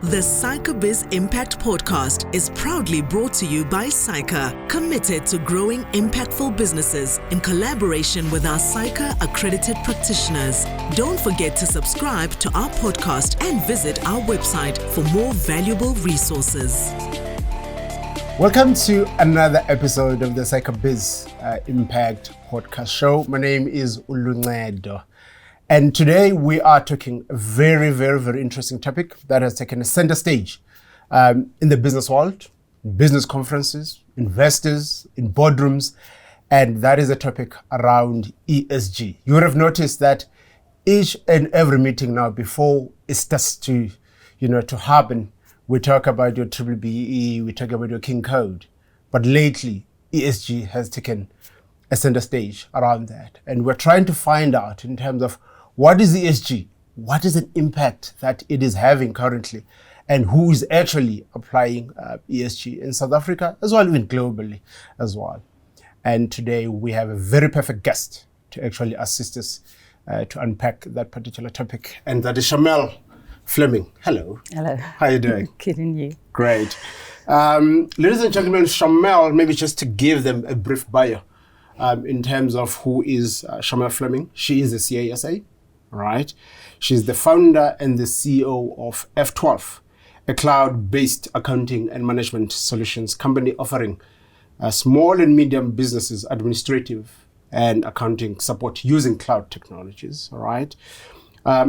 The SAICA Biz Impact Podcast is proudly brought to you by SAICA, committed to growing impactful businesses in collaboration with our SAICA accredited practitioners. Don't forget to subscribe to our podcast and visit our website for more valuable resources. Welcome to another episode of the SAICA Biz Impact Podcast Show. My name is Uluncedo. And today we are talking a very, very, very interesting topic that has taken a center stage in the business world, business conferences, investors, in boardrooms, and that is a topic around ESG. You would have noticed that each and every meeting now, before it starts to happen, we talk about your BBE, we talk about your King Code, but lately ESG has taken a center stage around that, and we're trying to find out in terms of what is ESG? What is an impact that it is having currently? And who is actually applying ESG in South Africa, as well, even globally as well. And today we have a very perfect guest to actually assist us to unpack that particular topic. And that is Charmel Flemming. Hello. Hello. How are you doing? Good, and you? Great. Ladies and gentlemen, Charmel, maybe just to give them a brief bio in terms of who is Charmel Flemming. She is a CASA. Right, she's the founder and the CEO of F12, a cloud-based accounting and management solutions company offering small and medium businesses administrative and accounting support using cloud technologies. All right,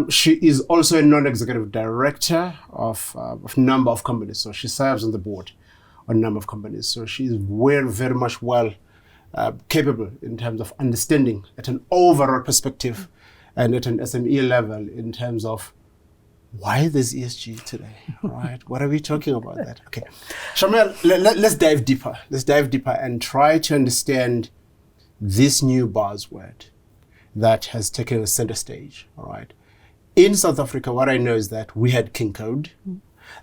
she is also a non-executive director of a number of companies, so she serves on the board on a number of companies. So she's very much well capable in terms of understanding at an overall perspective and at an SME level in terms of why there's ESG today, right? What are we talking about that? Okay. Charmel, let's dive deeper. Let's dive deeper and try to understand this new buzzword that has taken a center stage, all right? In South Africa, what I know is that we had King Code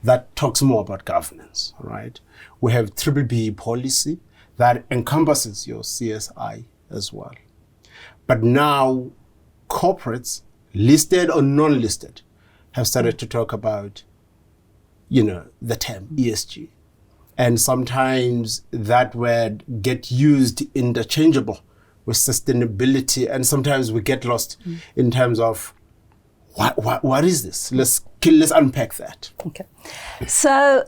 that talks more about governance, all right? We have BBE policy that encompasses your CSI as well. But now, corporates, listed or non-listed, have started to talk about, the term ESG. And sometimes that word get used interchangeable with sustainability, and sometimes we get lost in terms of what is this? Let's unpack that. Okay. So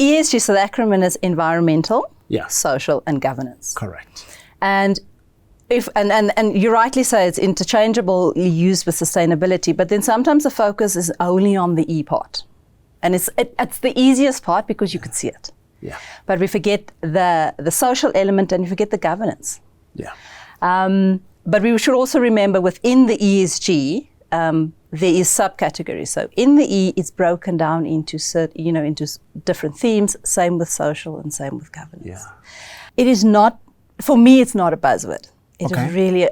ESG, so the acronym is environmental, social, and governance. Correct. And And you rightly say it's interchangeably used with sustainability, but then sometimes the focus is only on the E part. And it's the easiest part because you could see it. Yeah. But we forget the social element and we forget the governance. Yeah. But we should also remember within the ESG, there is subcategories. So in the E, it's broken down into into different themes, same with social and same with governance. Yeah. It is not, for me, it's not a buzzword. It Okay. is really,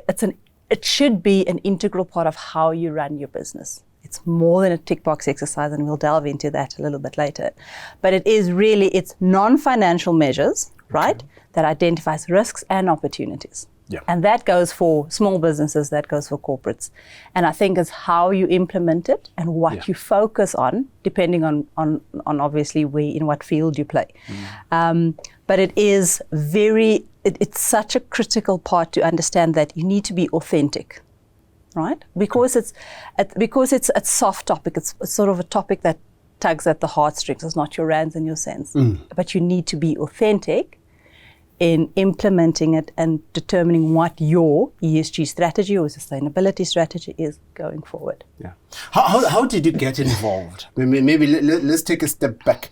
it should be an integral part of how you run your business. It's more than a tick box exercise, and we'll delve into that a little bit later. But it's non-financial measures, right, that identifies risks and opportunities. Yeah. And that goes for small businesses, that goes for corporates. And I think it's how you implement it and what you focus on, depending on obviously in what field you play. But it is it's such a critical part to understand that you need to be authentic, right? Because it's a soft topic. It's sort of a topic that tugs at the heartstrings. It's not your rands and your cents. But you need to be authentic in implementing it and determining what your ESG strategy or sustainability strategy is going forward. Yeah. How did you get involved? Maybe let's take a step back.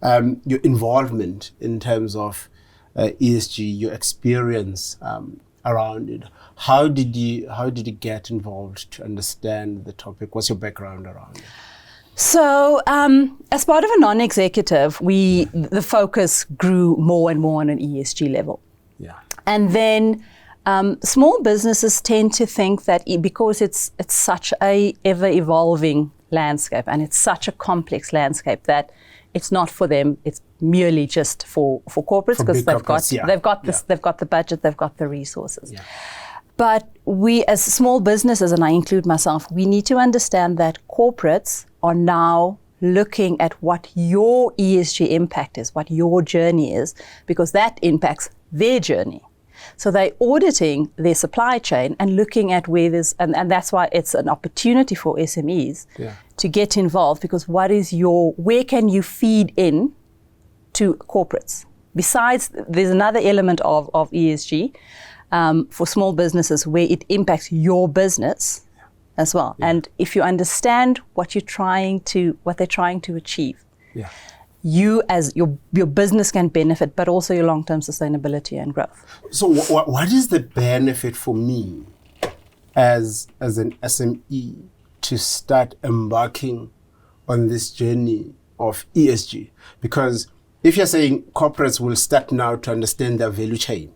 Your involvement in terms of ESG, your experience around it. How did you get involved to understand the topic? What's your background around it? So, as part of a non-executive, the focus grew more and more on an ESG level. Yeah. And then small businesses tend to think that because it's such a ever-evolving landscape and it's such a complex landscape that it's not for them. It's merely just for corporates because they've got the budget, they've got the resources. Yeah. But we as small businesses, and I include myself, we need to understand that corporates are now looking at what your ESG impact is, what your journey is, because that impacts their journey. So they're auditing their supply chain and looking at where there's, and that's why it's an opportunity for SMEs to get involved, because where can you feed in to corporates? Besides, there's another element of ESG for small businesses where it impacts your business as well. Yeah. And if you understand what they're trying to achieve, you as your business can benefit, but also your long-term sustainability and growth. So what is the benefit for me as an SME to start embarking on this journey of ESG? Because if you're saying corporates will start now to understand their value chain,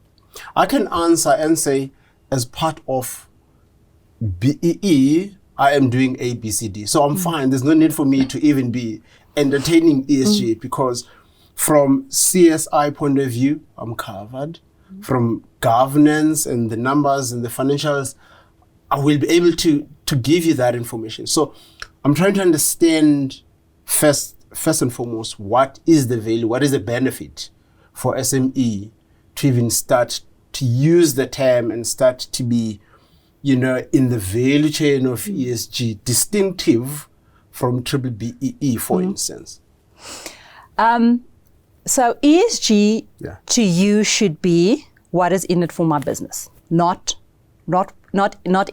I can answer and say, as part of BEE, I am doing A, B, C, D. So I'm fine. There's no need for me to even be entertaining ESG because from CSI point of view, I'm covered. From governance and the numbers and the financials, I will be able to give you that information. So I'm trying to understand first and foremost, what is the value, what is the benefit for SME to even start to use the term and start to be, in the value chain of ESG, distinctive from triple BEE, for instance? So ESG to you should be what is in it for my business, not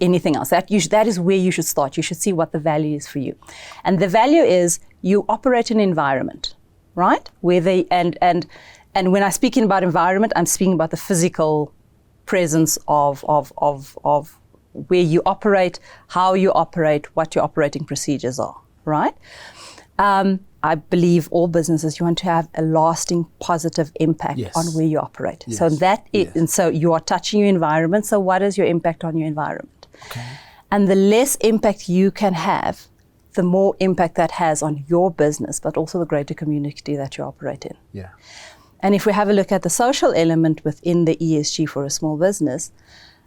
anything else. That is where you should start. You should see what the value is for you, and the value is you operate in an environment, right? Where and when I'm speaking about environment, I'm speaking about the physical presence of where you operate, how you operate, what your operating procedures are, right? I believe all businesses, you want to have a lasting positive impact on where you operate. Yes. So and so you are touching your environment. So what is your impact on your environment? Okay. And the less impact you can have, the more impact that has on your business, but also the greater community that you operate in. Yeah. And if we have a look at the social element within the ESG for a small business,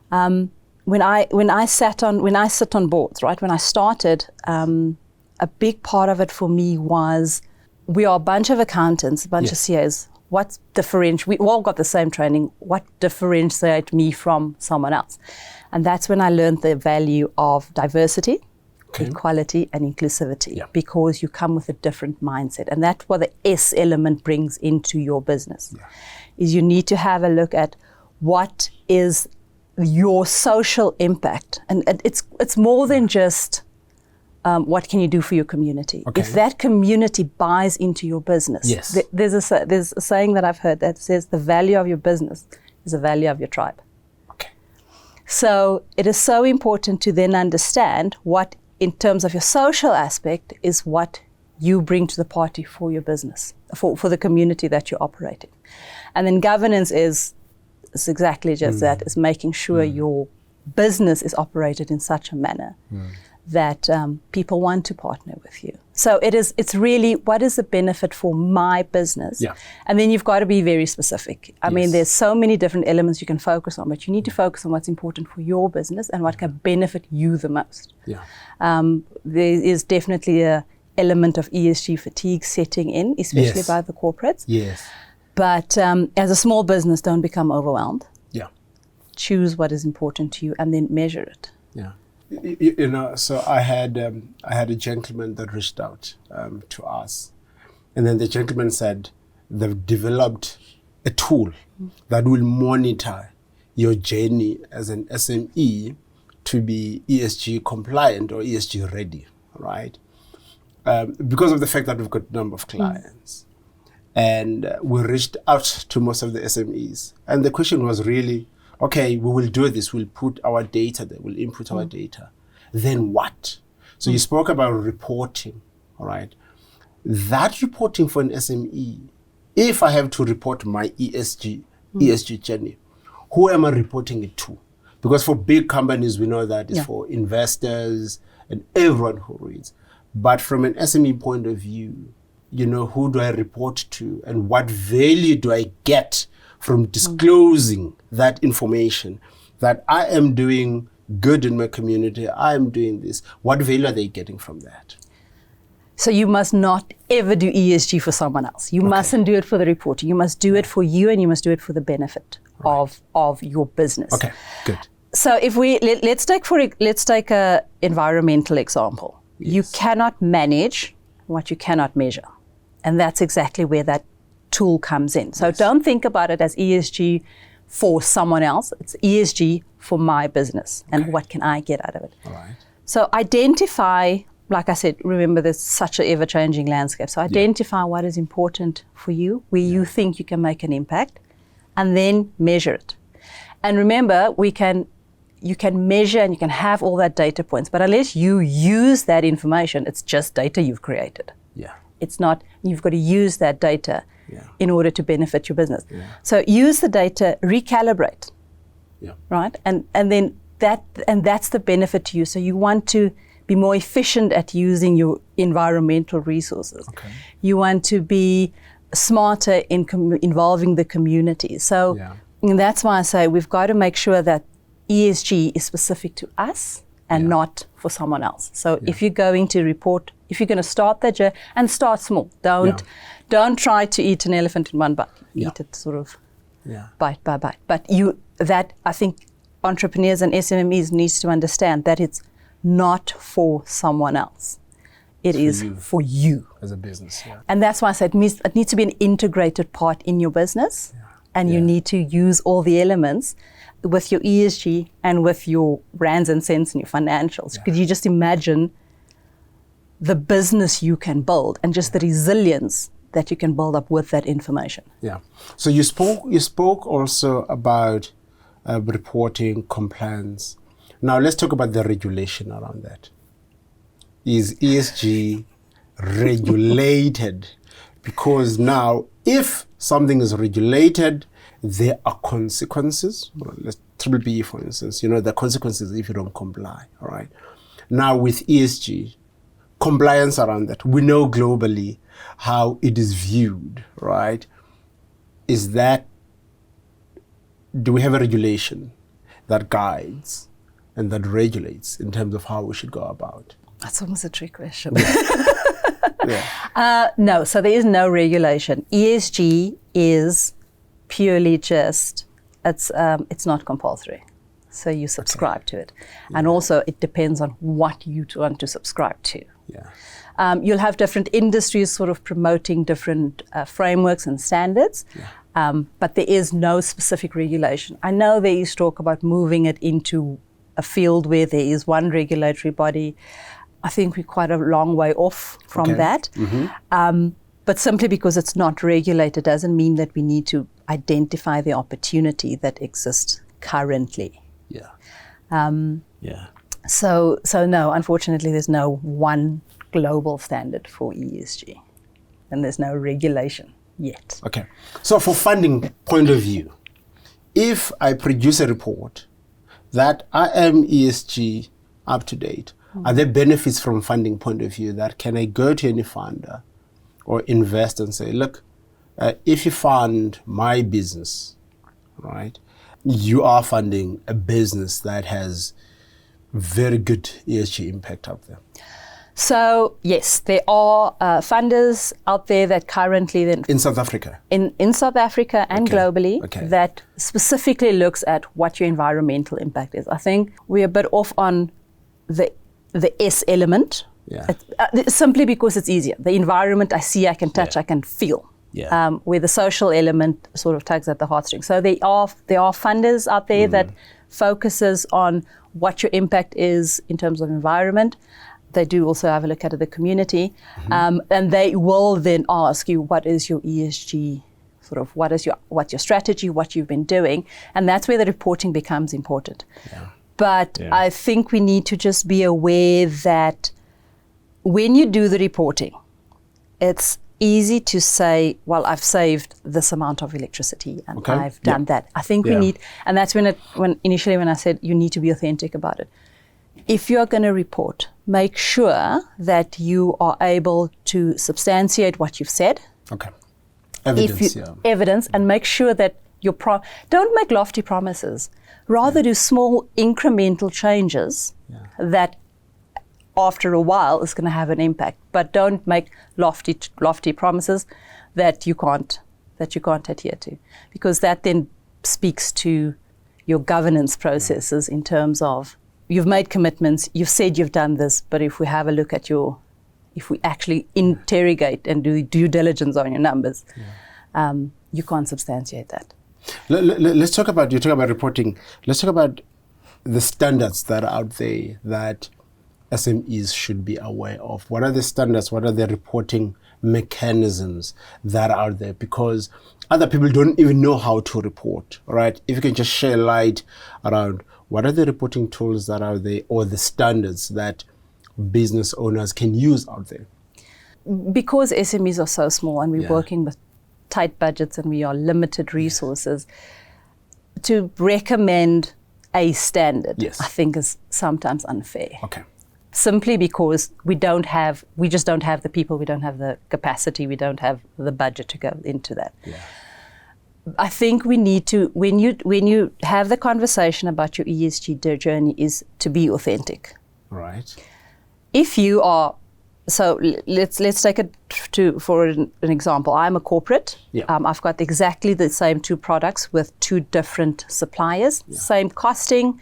when I sit on boards, right? When I started, a big part of it for me was we are a bunch of accountants, a bunch of CAs. We all got the same training. What differentiates me from someone else? And that's when I learned the value of diversity, equality, and inclusivity, because you come with a different mindset. And that's what the S element brings into your business, is you need to have a look at what is your social impact. And it's more than just what can you do for your community. Okay. If that community buys into your business, there's a saying that I've heard that says the value of your business is the value of your tribe. Okay. So it is so important to then understand what, in terms of your social aspect, is what you bring to the party for your business, for the community that you operate in. And then governance is exactly just that, is making sure your business is operated in such a manner that people want to partner with you. So it's really, what is the benefit for my business? Yeah. And then you've got to be very specific. I mean, there's so many different elements you can focus on, but you need to focus on what's important for your business and what can benefit you the most. Yeah. There is definitely a element of ESG fatigue setting in, especially by the corporates. Yes. But as a small business, don't become overwhelmed. Yeah. Choose what is important to you and then measure it. Yeah. So I had a gentleman that reached out to us, and then the gentleman said they've developed a tool that will monitor your journey as an SME to be ESG compliant or ESG ready, right? Because of the fact that we've got a number of clients. And we reached out to most of the SMEs. And the question was really, okay, we will do this. We'll put our data there. We'll input our data. Then what? So you spoke about reporting, all right? That reporting for an SME, if I have to report my ESG journey, who am I reporting it to? Because for big companies, we know that it's for investors and everyone who reads. But from an SME point of view, who do I report to and what value do I get from disclosing that information, that I am doing good in my community, I am doing this? What value are they getting from that? So you must not ever do ESG for someone else. You mustn't do it for the reporting. You must do it for you, and you must do it for the benefit of your business. Okay, good. So if let's take a environmental example. Yes. You cannot manage what you cannot measure, and that's exactly where that tool comes in. So don't think about it as ESG for someone else. It's ESG for my business, and what can I get out of it? All right. So identify, like I said, remember there's such an ever-changing landscape. So identify what is important for you, where you think you can make an impact, and then measure it. And remember, you can measure and you can have all that data points, but unless you use that information, it's just data you've created. Yeah. It's not, you've got to use that data in order to benefit your business. Yeah. So use the data, recalibrate, right? And then that's the benefit to you. So you want to be more efficient at using your environmental resources. Okay. You want to be smarter in involving the community. So and that's why I say we've got to make sure that ESG is specific to us and not for someone else. So if you're going to report, if you're going to start that journey, and start small. Don't try to eat an elephant in one bite. Eat it sort of bite by bite. But I think entrepreneurs and SMMEs needs to understand that it's not for someone else. It is for you as a business. Yeah. And that's why I said it needs to be an integrated part in your business, and you need to use all the elements with your ESG and with your brands and cents and your financials. Could you just imagine the business you can build and just the resilience that you can build up with that information? Yeah. So you spoke also about reporting, compliance. Now let's talk about the regulation around that. Is ESG regulated? Because now, if something is regulated, there are consequences. Let's triple B, for instance. The consequences if you don't comply. All right. Now with ESG, compliance around that, we know globally how it is viewed. Right? Do we have a regulation that guides and that regulates in terms of how we should go about? That's almost a trick question. No, so there is no regulation. ESG is purely just, it's not compulsory. So you subscribe to it. And also it depends on what you want to subscribe to. Yeah. You'll have different industries sort of promoting different frameworks and standards, but there is no specific regulation. I know there is talk about moving it into a field where there is one regulatory body. I think we're quite a long way off from that. Mm-hmm. But simply because it's not regulated doesn't mean that we need to identify the opportunity that exists currently. So no, unfortunately, there's no one global standard for ESG, and there's no regulation yet. Okay. So for funding point of view, if I produce a report that I am ESG up to date, are there benefits from funding point of view that can I go to any funder or invest and say, look, if you fund my business, right, you are funding a business that has very good ESG impact out there? So yes, there are funders out there that currently in South Africa, in South Africa and globally that specifically looks at what your environmental impact is. I think we're a bit off on the S element, simply because it's easier. The environment I see, I can touch, I can feel. Where the social element sort of tugs at the heartstrings. So there are funders out there that focuses on what your impact is in terms of environment. They do also have a look at the community, and they will then ask you, what is your ESG, sort of what's your strategy, what you've been doing, and that's where the reporting becomes important. But I think we need to just be aware that when you do the reporting, it's easy to say, well, I've saved this amount of electricity and I've done that. I think we need, and that's when I said you need to be authentic about it. If you're going to report, make sure that you are able to substantiate what you've said. Evidence, and make sure that don't make lofty promises. Rather do small incremental changes that after a while is going to have an impact. But don't make lofty promises that you can't adhere to, because that then speaks to your governance processes in terms of you've made commitments, you've said you've done this, but if we have a look at if we actually interrogate and do due diligence on your numbers, you can't substantiate that. Let's talk about, you talk about reporting, let's talk about the standards that are out there that SMEs should be aware of. What are the standards? What are the reporting mechanisms that are out there? Because other people don't even know how to report, right? If you can just share light around what are the reporting tools that are there, or the standards that business owners can use out there? Because SMEs are so small and we're working with tight budgets and we are limited resources, to recommend a standard, I think, is sometimes unfair. Okay. Simply because we just don't have the people, we don't have the capacity, we don't have the budget to go into that. Yeah. I think we need to, when you have the conversation about your ESG journey, is to be authentic. Right. If you are, so let's take it for an example. I'm a corporate. Yeah. I've got exactly the same 2 products with 2 different suppliers, same costing,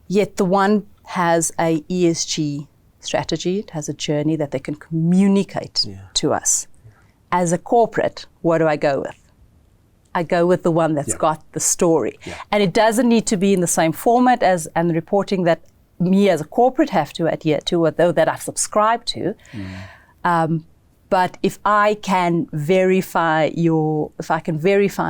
yet the one has a ESG strategy, it has a journey that they can communicate to us. As a corporate, what do I go with? I go with the one that's got the story. Yeah. And it doesn't need to be in the same format and the reporting that me as a corporate have to adhere to, or though that I've subscribed to. But if I can verify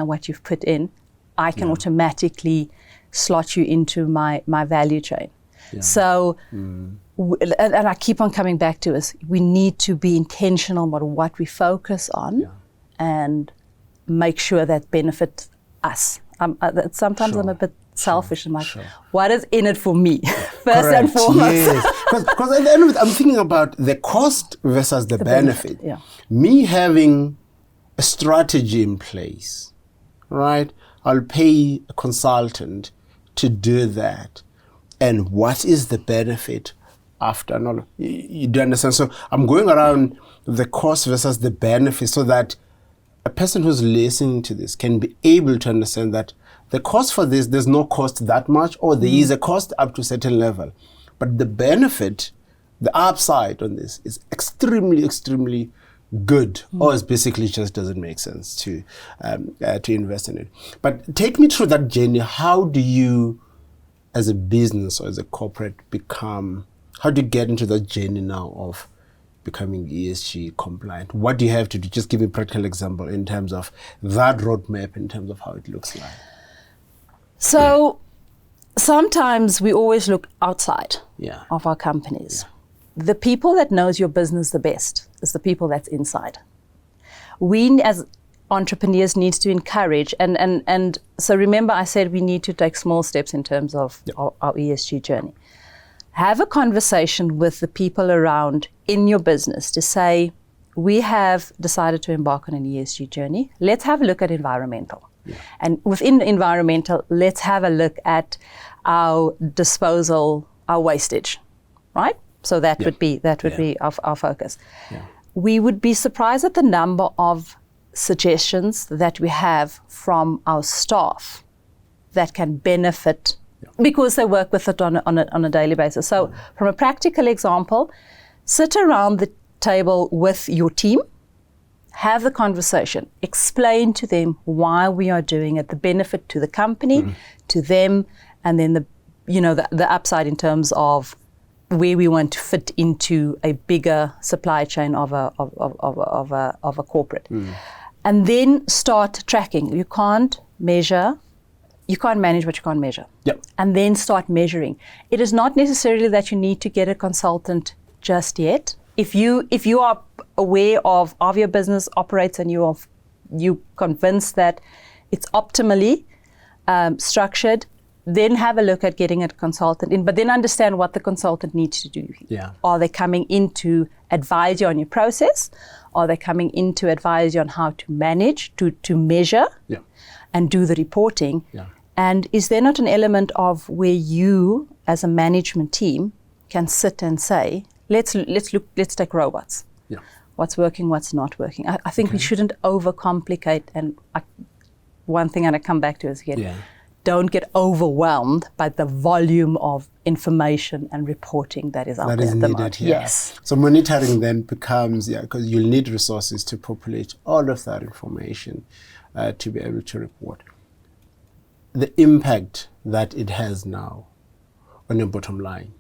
what you've put in, I can automatically slot you into my value chain. Yeah. So, and I keep on coming back to us, we need to be intentional about what we focus on and make sure that benefits us. Sometimes I'm a bit selfish and like, what is in it for me? First and foremost. Yes. Because at the end of it, I'm thinking about the cost versus the benefit. Yeah. Me having a strategy in place, right? I'll pay a consultant to do that. And what is the benefit after? No, you do understand? So I'm going around the cost versus the benefit so that a person who's listening to this can be able to understand that the cost for this, there's no cost that much, or there is a cost up to a certain level. But the benefit, the upside on this is extremely, extremely good, or it basically just doesn't make sense to invest in it. But take me through that journey. How do you, as a business or as a corporate, how do you get into that journey now of becoming ESG compliant? What do you have to do? Just give me a practical example in terms of that roadmap, in terms of how it looks like. So sometimes we always look outside of our companies. The people that knows your business the best is the people that's inside. We as entrepreneurs need to encourage, and so remember I said we need to take small steps in terms of our ESG journey. Have a conversation with the people around in your business to say, we have decided to embark on an ESG journey. Let's have a look at environmental. Yeah. And within environmental, let's have a look at our disposal, our wastage, right? So that would be our focus. Yeah. We would be surprised at the number of suggestions that we have from our staff that can benefit because they work with it on a daily basis. So from a practical example, sit around the table with your team, have the conversation, explain to them why we are doing it, the benefit to the company, to them, and then the upside in terms of where we want to fit into a bigger supply chain of a corporate. And then start tracking. You can't manage what you can't measure. Yep. And then start measuring. It is not necessarily that you need to get a consultant just yet. If you are aware of your business operates and you convinced that it's optimally structured, then have a look at getting a consultant in, but then understand what the consultant needs to do. Yeah. Are they coming in to advise you on your process? Are they coming in to advise you on how to manage, to measure and do the reporting? Yeah. And is there not an element of where you, as a management team, can sit and say, let's take robots. Yeah. What's working, what's not working. I think we shouldn't overcomplicate. And one thing I come back to is again, don't get overwhelmed by the volume of information and reporting that is out there at the moment. Yes. So monitoring then becomes, because you'll need resources to populate all of that information to be able to report. The impact that it has now on your bottom line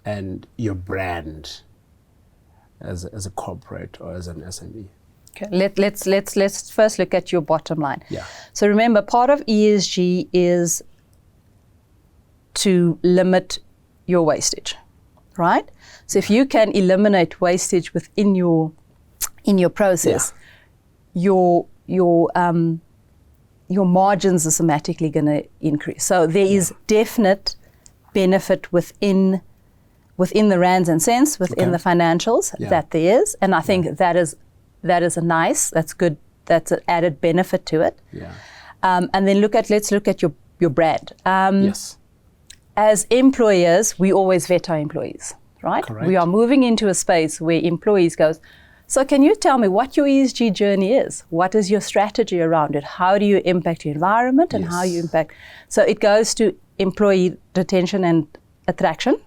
and your brand as a corporate or as an SME. Okay. Let's first look at your bottom line. Yeah. So remember, part of ESG is to limit your wastage, right? So if you can eliminate wastage within your process, your margins are systematically going to increase. So there is definite benefit within the rands and cents, within the financials that there is, and I think that is that's good. That's an added benefit to it. Yeah. And then let's look at your brand. Yes. As employers, we always vet our employees, right? Correct. We are moving into a space where employees goes, so can you tell me what your ESG journey is? What is your strategy around it? How do you impact your environment and how you impact? So it goes to employee retention and attraction.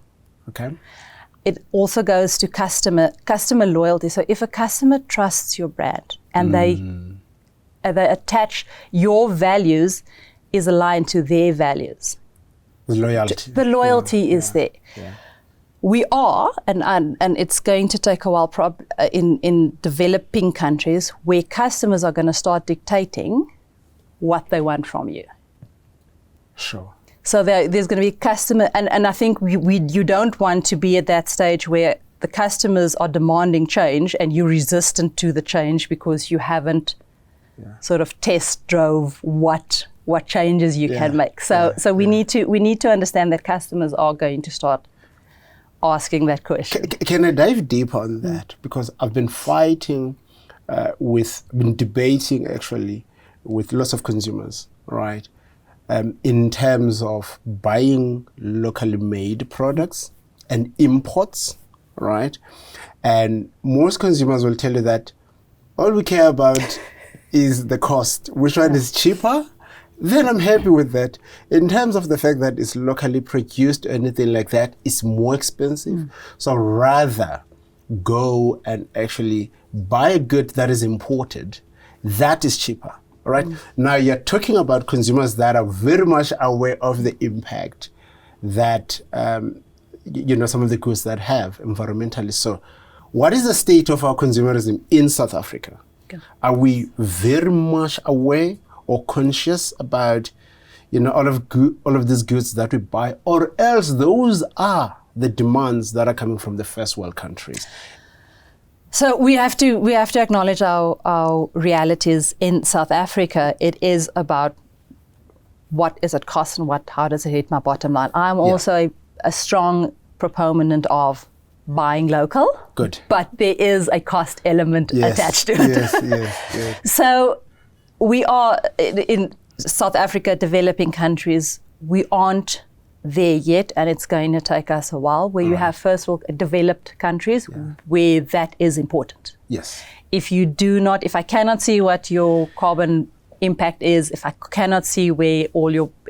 Okay. It also goes to customer loyalty. So if a customer trusts your brand and they attach your values is aligned to their values. The loyalty is there. Yeah. We are, and it's going to take a while in developing countries where customers are going to start dictating what they want from you. Sure. So there's going to be customer, and I think you don't want to be at that stage where the customers are demanding change and you're resistant to the change because you haven't sort of test drove what changes you can make. So we need to understand that customers are going to start asking that question. Can I dive deeper on that? Because I've been debating actually with lots of consumers, right? In terms of buying locally made products and imports, right? And most consumers will tell you that all we care about is the cost. Which one is cheaper? Then I'm happy with that. In terms of the fact that it's locally produced or anything like that, it's more expensive. So rather go and actually buy a good that is imported. That is cheaper. Right? Now you're talking about consumers that are very much aware of the impact that some of the goods that have environmentally. So what is the state of our consumerism in South Africa? Okay. Are we very much aware or conscious about all of these goods that we buy, or else those are the demands that are coming from the first world countries? So we have to acknowledge our realities in South Africa. It is about what is it cost and how does it hit my bottom line. I'm also a strong proponent of buying local. Good. But there is a cost element attached to it. Yes. So we are in South Africa, developing countries. We aren't there yet, and it's going to take us a while, where you have first of all developed countries where that is important. Yes. If I cannot see what your carbon impact is, if I cannot see where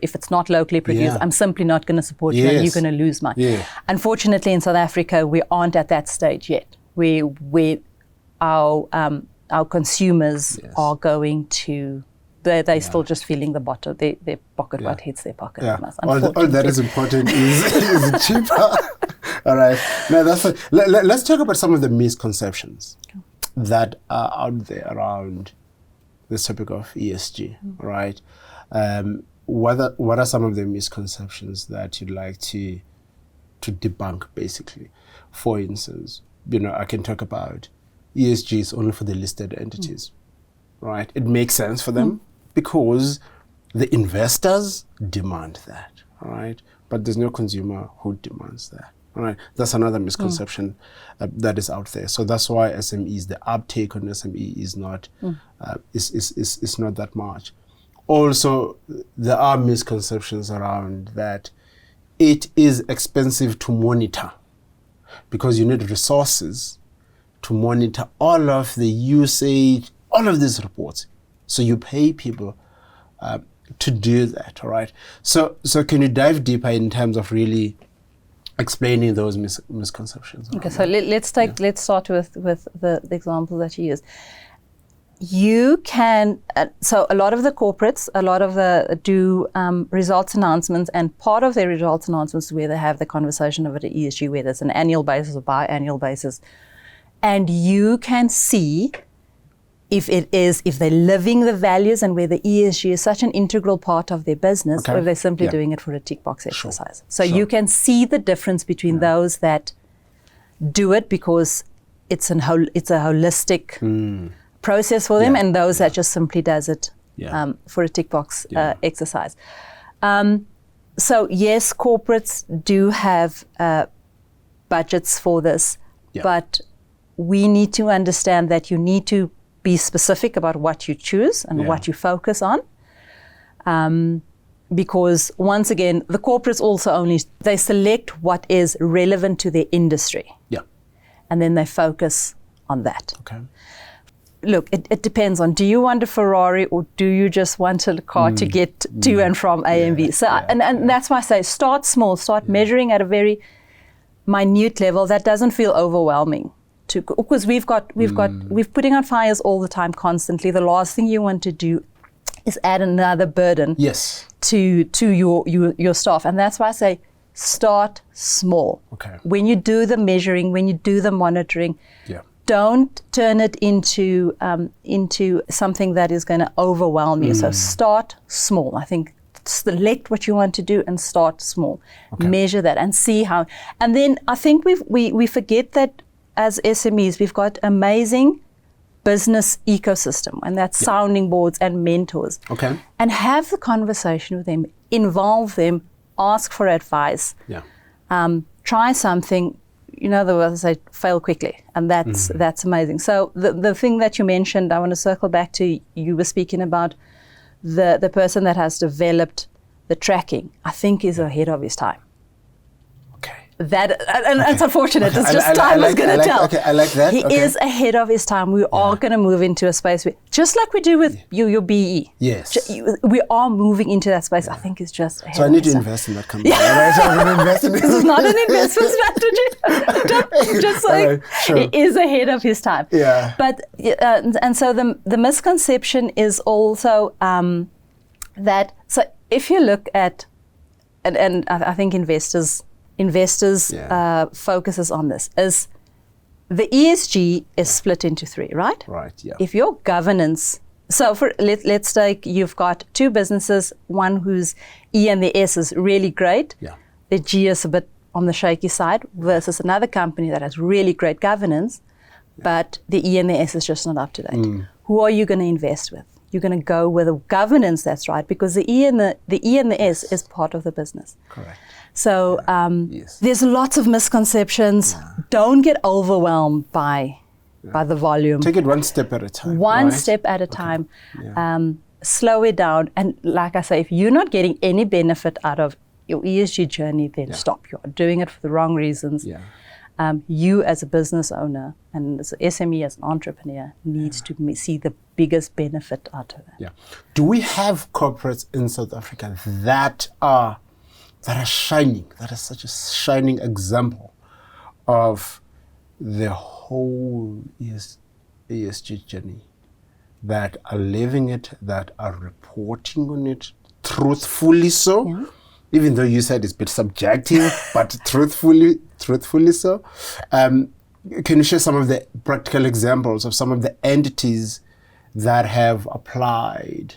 if it's not locally produced, I'm simply not going to support you, and you're going to lose money. Yeah. Unfortunately, in South Africa, we aren't at that stage yet, where our consumers are going going to. They're still just feeling the bottom. Their pocket, what hits their pocket. Yeah. All that is important is cheaper. All right. Now let's talk about some of the misconceptions that are out there around this topic of ESG. Right. What are some of the misconceptions that you'd like to debunk, basically? For instance, I can talk about ESG is only for the listed entities. Right. It makes sense for them. Because the investors demand that, all right? But there's no consumer who demands that, all right? That's another misconception that is out there. So that's why SMEs, the uptake on SME is not is not that much. Also, there are misconceptions around that it is expensive to monitor because you need resources to monitor all of the usage, all of these reports. So you pay people to do that, all right? So can you dive deeper in terms of really explaining those misconceptions? Okay, so let's start with the example that you used. You can, so a lot of the corporates, do results announcements, and part of their results announcements where they have the conversation over the ESG, whether it's an annual basis or biannual basis, and you can see if they're living the values and whether ESG is such an integral part of their business, or if they're simply doing it for a tick box exercise. So you can see the difference between those that do it because it's a holistic process for them, and those that just simply does it for a tick box exercise. So yes, corporates do have budgets for this, but we need to understand that you need to be specific about what you choose and what you focus on. Because once again, the corporates also they select what is relevant to their industry. Yeah. And then they focus on that. Okay. Look, it depends on, do you want a Ferrari or do you just want a car to get to and from A and B? So, and that's why I say start small, start measuring at a very minute level that doesn't feel overwhelming. Because we're putting out fires all the time, constantly. The last thing you want to do is add another burden to your staff. And that's why I say start small. Okay. When you do the measuring, when you do the monitoring, don't turn it into something that is going to overwhelm you. So start small. I think select what you want to do and start small. Okay. Measure that and see how. And then I think we forget that as SMEs, we've got amazing business ecosystem, and that's sounding boards and mentors. Okay. And have the conversation with them, involve them, ask for advice. Yeah. Try something. You know, the words say fail quickly, and that's amazing. So the thing that you mentioned, I want to circle back to, you were speaking about the person that has developed the tracking, I think is ahead of his time. And it's unfortunate. It's just time is going to tell. Okay, I like that. He is ahead of his time. We are going to move into a space where, just like we do with your BE. Yes. We are moving into that space. I think it's just ahead So I need to invest in that company. Yeah. So I'm going to invest in this is not an investment strategy. Just saying, he is ahead of his time. Yeah. But and so the misconception is also that, so if you look at, and I think investors focuses on this, is the ESG is split into three, right? Right, yeah. If your governance, so let's take, you've got two businesses, one whose E and the S is really great, the G is a bit on the shaky side, versus another company that has really great governance, but the E and the S is just not up to date. Who are you going to invest with? You're going to go with a governance that's right, because the E and the S is part of the business. Correct. So there's lots of misconceptions. Don't get overwhelmed by the volume. Take it one step at a time. One step at a time. Slow it down. And like I say, if you're not getting any benefit out of your ESG journey, then stop. You're doing it for the wrong reasons. You as a business owner and as an SME, as an entrepreneur, needs to see the biggest benefit out of it. Do we have corporates in South Africa that are shining, that is such a shining example of the whole ESG journey, that are living it, that are reporting on it truthfully so, even though you said it's a bit subjective, but truthfully so. Can you share some of the practical examples of some of the entities that have applied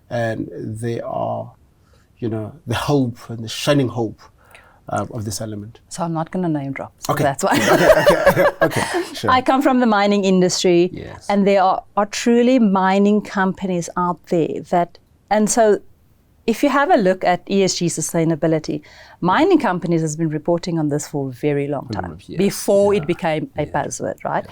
and they are, the hope and the shining hope of this element? So I'm not going to name drop. So okay. That's why. Okay. Sure. I come from the mining industry, and there are truly mining companies out there that, and so if you have a look at ESG sustainability, mining companies has been reporting on this for a very long time, before it became a buzzword, right?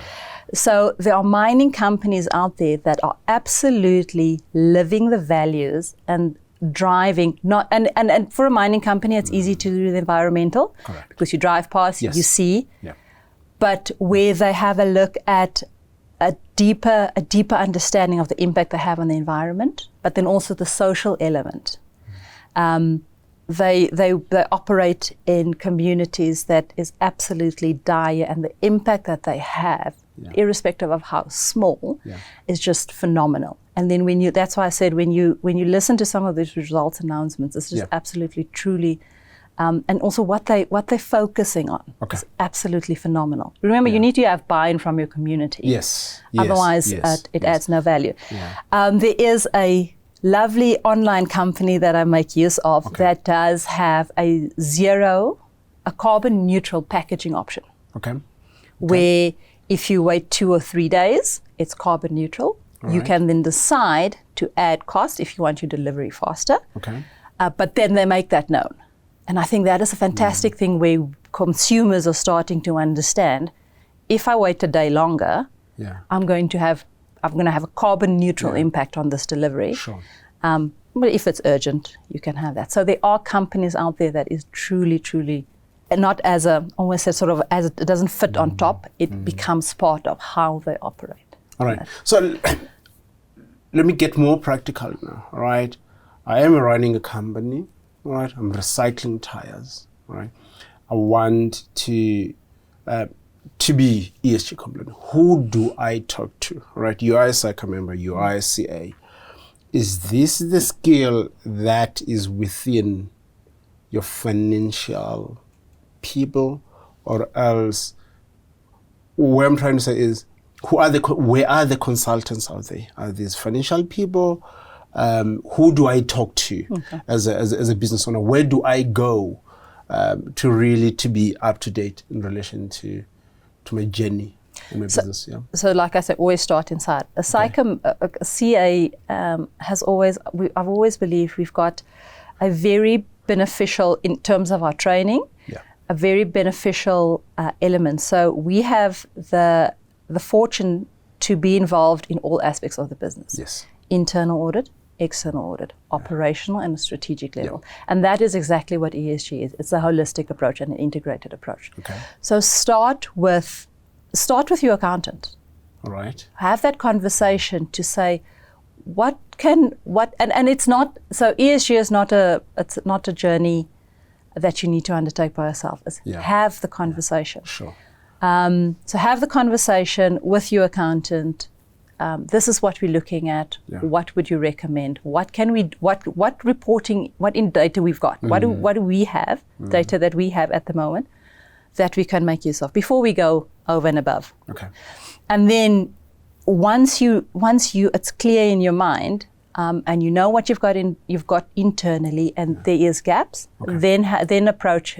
So there are mining companies out there that are absolutely living the values and driving, not and for a mining company, it's easy to do the environmental. Correct. Because you drive past, Yes. you see. Yeah. But where they have a look at a deeper understanding of the impact they have on the environment, but then also the social element. They operate in communities that is absolutely dire, and the impact that they have, irrespective of how small, is just phenomenal. And then that's why I said when you listen to some of these results announcements, it's just absolutely truly, and also what they're focusing on is absolutely phenomenal. Remember, you need to have buy-in from your community. Yes. Otherwise, it adds no value. Yeah. There is a lovely online company that I make use of that does have a carbon neutral packaging option. Okay. Where if you wait 2 or 3 days, it's carbon neutral. You can then decide to add cost if you want your delivery faster. Okay. But then they make that known. And I think that is a fantastic thing where consumers are starting to understand, if I wait a day longer, I'm going to have a carbon neutral impact on this delivery. Sure. But if it's urgent, you can have that. So there are companies out there that is truly, truly, and not as it doesn't fit on top, it becomes part of how they operate. All right. So let me get more practical now. All right. I am running a company. All right. I'm recycling tires. All right. I want to be ESG compliant. Who do I talk to? All right. You are a SAICA member. You are a CA. Is this the skill that is within your financial people, or else? What I'm trying to say is, where are the consultants out there? Are these financial people? Who do I talk to as a business owner? Where do I go to be up to date in relation to my journey in my business? Yeah. So like I said, always start inside. A SAICA, a CA I've always believed we've got a very beneficial, in terms of our training, a very beneficial element. So we have the fortune to be involved in all aspects of the business. Yes. Internal audit, external audit, operational and strategic level. And that is exactly what ESG is. It's a holistic approach and an integrated approach. Okay. So start with your accountant. All right. Have that conversation to say, and it's not, so ESG is it's not a journey that you need to undertake by yourself. It's have the conversation. Sure. So have the conversation with your accountant. This is what we're looking at. What would you recommend? What reporting, what in data we've got? What do we have, data that we have at the moment that we can make use of before we go over and above? Okay. And then once it's clear in your mind, and you know what you've got internally, and there is gaps, then approach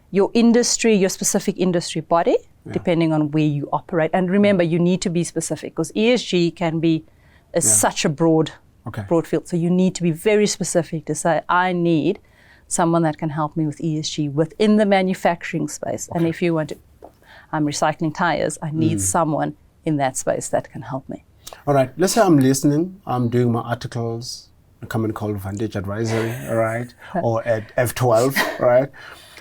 your industry, your specific industry body, depending on where you operate. And remember, you need to be specific, because ESG can be such a broad field. So you need to be very specific to say, I need someone that can help me with ESG within the manufacturing space. And if you want to, I'm recycling tires, I need someone in that space that can help me. All right. Let's say I'm listening. I'm doing my articles, a company called Vantage Advisory, all right, or at F12, all right.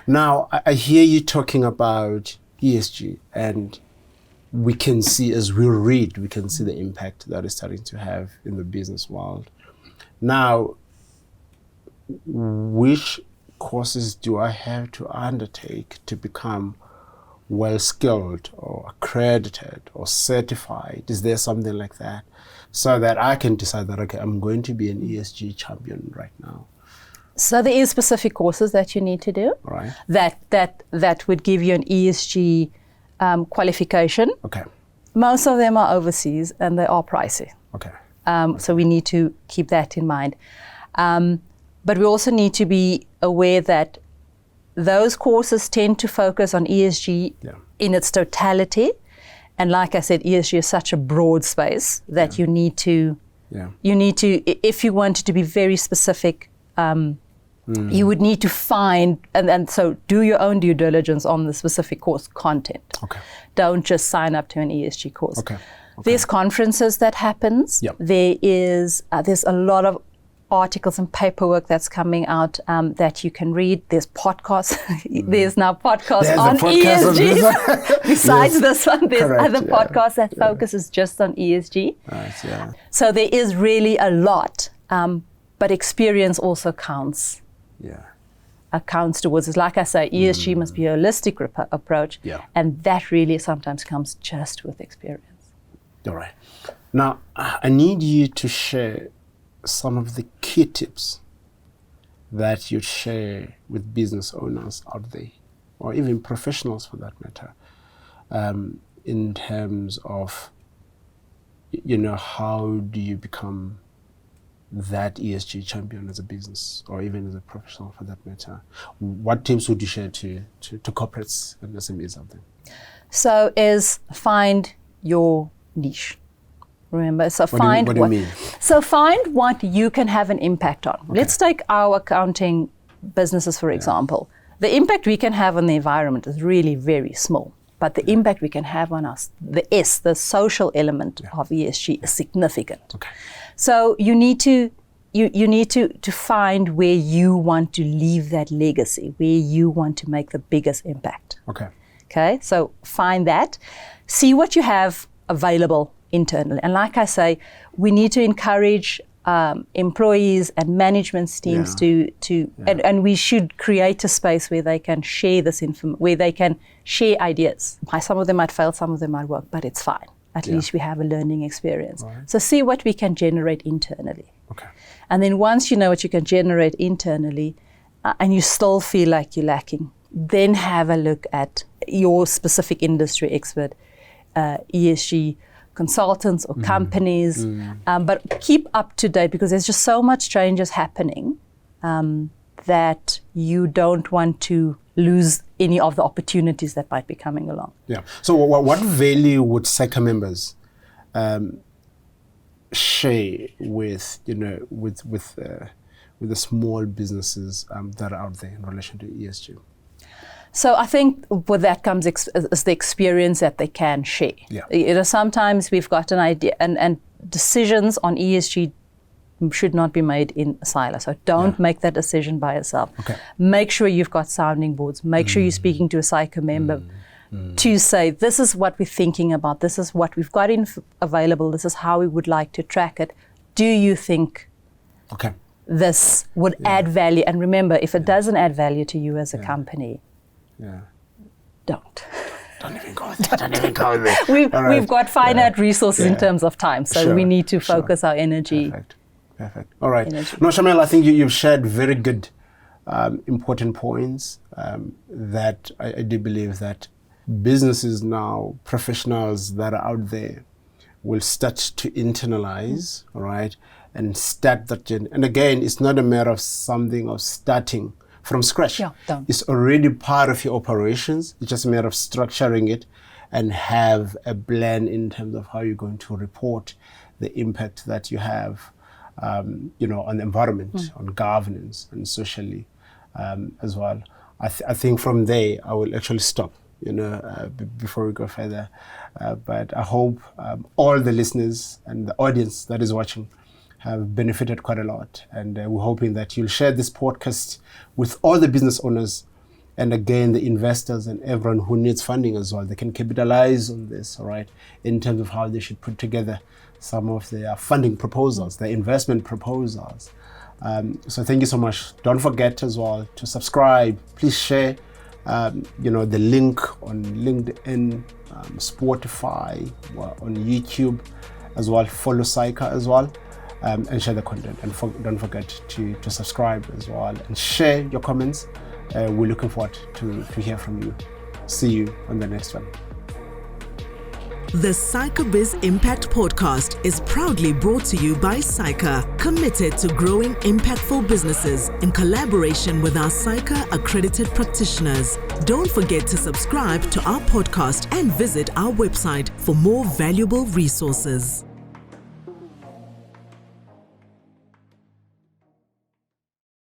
Now, I hear you talking about ESG, and we can see, as we read, we can see the impact that it's starting to have in the business world. Now, which courses do I have to undertake to become well-skilled or accredited or certified? Is there something like that, so that I can decide that, okay, I'm going to be an ESG champion right now? So there is specific courses that you need to do. Right. That would give you an ESG qualification. Okay. Most of them are overseas and they are pricey. Okay. So we need to keep that in mind. But we also need to be aware that those courses tend to focus on ESG in its totality. And like I said, ESG is such a broad space that you need to, if you wanted to be very specific, you would need to find, and so do your own due diligence on the specific course content. Okay. Don't just sign up to an ESG course. Okay. There's conferences that happens. Yep. There's a lot of articles and paperwork that's coming out that you can read. There's podcasts. There's now podcasts on ESG. Besides this one, there's other podcasts that focuses just on ESG. Right, yeah. So there is really a lot, but experience also counts. Yeah. Accounts towards it. Like I say, ESG must be a holistic approach, and that really sometimes comes just with experience. All right. Now, I need you to share some of the key tips that you share with business owners out there, or even professionals for that matter, in terms of, how do you become that ESG champion as a business, or even as a professional for that matter? What tips would you share to corporates and SMEs out there? So is find your niche. Remember, so what do you mean? So find what you can have an impact on. Okay. Let's take our accounting businesses, for example. The impact we can have on the environment is really very small, but the impact we can have on us, the social element of ESG is significant. Okay. So you need to find where you want to leave that legacy, where you want to make the biggest impact. Okay. So find that, see what you have available internally. And like I say, we need to encourage employees and management teams and we should create a space where they can share this information, where they can share ideas. Some of them might fail, some of them might work, but it's fine. At least we have a learning experience. Right. So see what we can generate internally. Okay. And then once you know what you can generate internally and you still feel like you're lacking, then have a look at your specific industry expert, ESG consultants or companies, but keep up to date because there's just so much changes happening that you don't want to lose any of the opportunities that might be coming along. Yeah. So what value would SAICA members share with the small businesses that are out there in relation to ESG? So I think with that comes is the experience that they can share. Yeah. Sometimes we've got an idea and decisions on ESG should not be made in a silo. So don't make that decision by yourself. Okay. Make sure you've got sounding boards. Make sure you're speaking to a SAICA member to say, this is what we're thinking about. This is what we've got available. This is how we would like to track it. Do you think this would add value? And remember, if it doesn't add value to you as a company, don't even go there. Don't even go there. We've got finite resources in terms of time, so we need to focus our energy. Perfect. All right. No, Charmel, I think you've shared very good, important points that I do believe that businesses now, professionals that are out there, will start to internalize, all right, and start that journey. And again, it's not a matter of starting from scratch. It's already part of your operations. It's just a matter of structuring it and have a plan in terms of how you're going to report the impact that you have, on the environment, on governance, and socially as well. I think from there, I will actually stop, before we go further. But I hope all the listeners and the audience that is watching have benefited quite a lot. And we're hoping that you'll share this podcast with all the business owners and again, the investors and everyone who needs funding as well. They can capitalize on this, all right, in terms of how they should put together some of their funding proposals, their investment proposals. So thank you so much. Don't forget as well to subscribe. Please share, the link on LinkedIn, Spotify, on YouTube as well. Follow SAICA as well. And share the content. And don't forget to subscribe as well and share your comments. We're looking forward to hear from you. See you on the next one. The SAICA Biz Impact Podcast is proudly brought to you by SAICA, committed to growing impactful businesses in collaboration with our SAICA accredited practitioners. Don't forget to subscribe to our podcast and visit our website for more valuable resources.